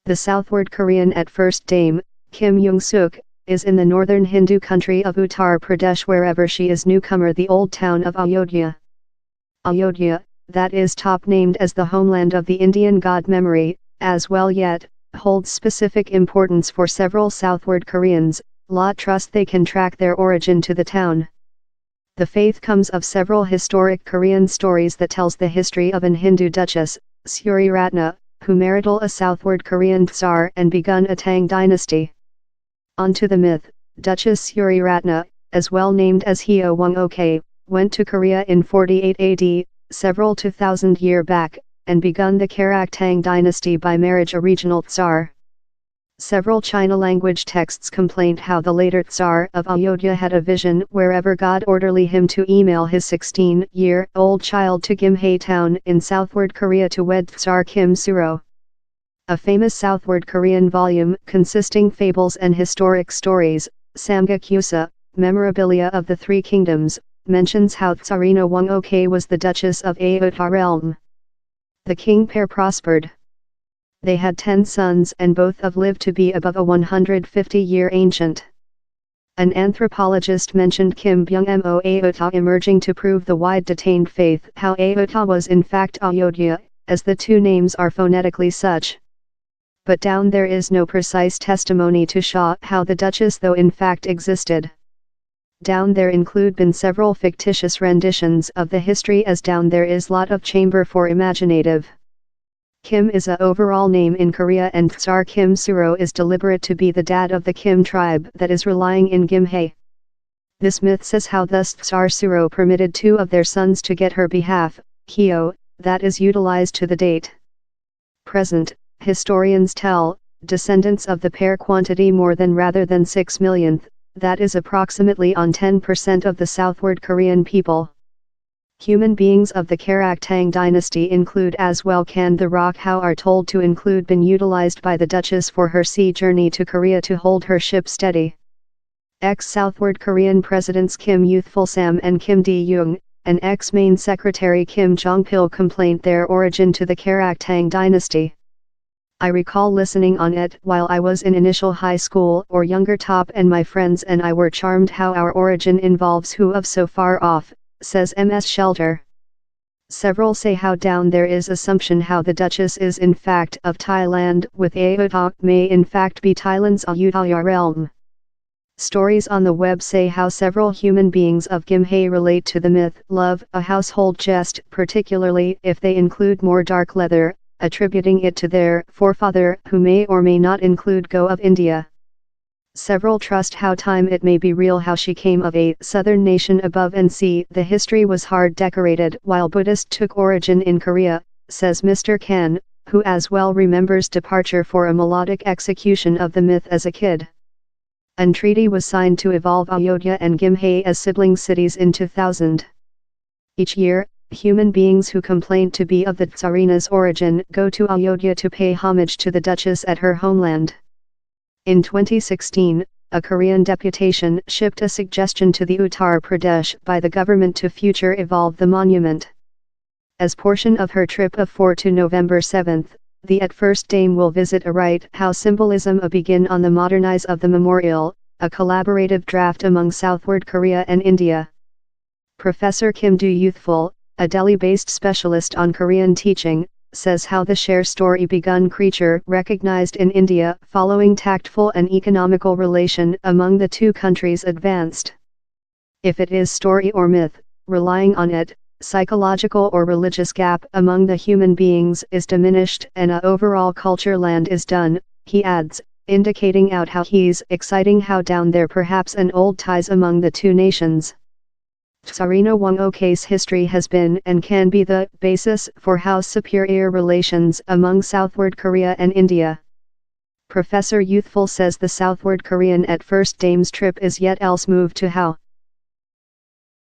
The Southward Korean at first dame, Kim Young-suk, is in the northern Hindu country of Uttar Pradesh. Wherever she is newcomer, the old town of Ayodhya. Ayodhya, that is top named as the homeland of the Indian god memory, as well yet, holds specific importance for several Southward Koreans. Lot trust they can track their origin to the town. The faith comes of several historic Korean stories that tells the history of an Hindu Duchess, Tsarina, who married a Southward Korean Tsar and begun a Tang dynasty. Onto the myth, Duchess Tsarina, as well named as Hyo Won-ok, went to Korea in 48 AD, several 2,000 years back, and begun the Karak Tang dynasty by marriage a regional Tsar. Several China-language texts complain how the later Tsar of Ayodhya had a vision wherever God ordered him to email his 16-year-old child to Gimhae town in Southward Korea to wed Tsar Kim Suro. A famous Southward Korean volume consisting fables and historic stories, Samga Kyusa, Memorabilia of the Three Kingdoms, mentions how Tsarina Won-ok was the Duchess of Ayodhya realm. The king pair prospered. They had 10 sons and both have lived to be above a 150-year ancient. An anthropologist mentioned Kim Byung-mo Ayodhya emerging to prove the wide detained faith how Ayodhya was in fact Ayodhya, as the two names are phonetically such. But down there is no precise testimony to show how the Duchess though in fact existed. Down there include been several fictitious renditions of the history, as down there is lot of chamber for imaginative. Kim is a overall name in Korea and Tsar Kim Suro is deliberate to be the dad of the Kim tribe that is relying in Gimhae. This myth says how thus Tsar Suro permitted 2 of their sons to get her behalf, Hyo, that is utilized to the date. Present, historians tell, descendants of the pair quantity more than rather than 6 millionth, that is approximately on 10% of the Southward Korean people. Human beings of the Karak Tang dynasty include as well Kan the Rock, how are told to include been utilized by the Duchess for her sea journey to Korea to hold her ship steady. Ex-Southward Korean presidents Kim Youthful Sam and Kim Dae-jung, and ex-main secretary Kim Jong-pil complained their origin to the Karak Tang dynasty. I recall listening on it while I was in initial high school or younger top, and my friends and I were charmed how our origin involves who of so far off, says Ms. Shelter. Several say how down there is assumption how the Duchess is in fact of Thailand, with Ayodhya may in fact be Thailand's Ayodhya realm. Stories on the web say how several human beings of Gimhae relate to the myth, love a household jest, particularly if they include more dark leather, attributing it to their forefather, who may or may not include Go of India. Several trust how time it may be real how she came of a southern nation above and sea. The history was hard decorated while Buddhist took origin in Korea, says Mr. Kan, who as well remembers departure for a melodic execution of the myth as a kid. An treaty was signed to evolve Ayodhya and Gimhae as sibling cities in 2000. Each year, human beings who complain to be of the Tsarina's origin go to Ayodhya to pay homage to the Duchess at her homeland. In 2016, a Korean deputation shipped a suggestion to the Uttar Pradesh by the government to future evolve the monument. As portion of her trip of 4 to November 7, the at first dame will visit a right how symbolism a begin on the modernize of the memorial, a collaborative draft among Southward Korea and India. Professor Kim Do Youthful, a Delhi-based specialist on Korean teaching, says how the share story begun creature recognized in India following tactful and economical relation among the two countries advanced. If it is story or myth, relying on it, psychological or religious gap among the human beings is diminished and a overall culture land is done, he adds, indicating out how he's exciting how down there perhaps an old ties among the two nations. Tsarina Won-ok's history has been and can be the basis for how superior relations among Southward Korea and India. Professor Youthful says the Southward Korean at first dame's trip is yet else moved to how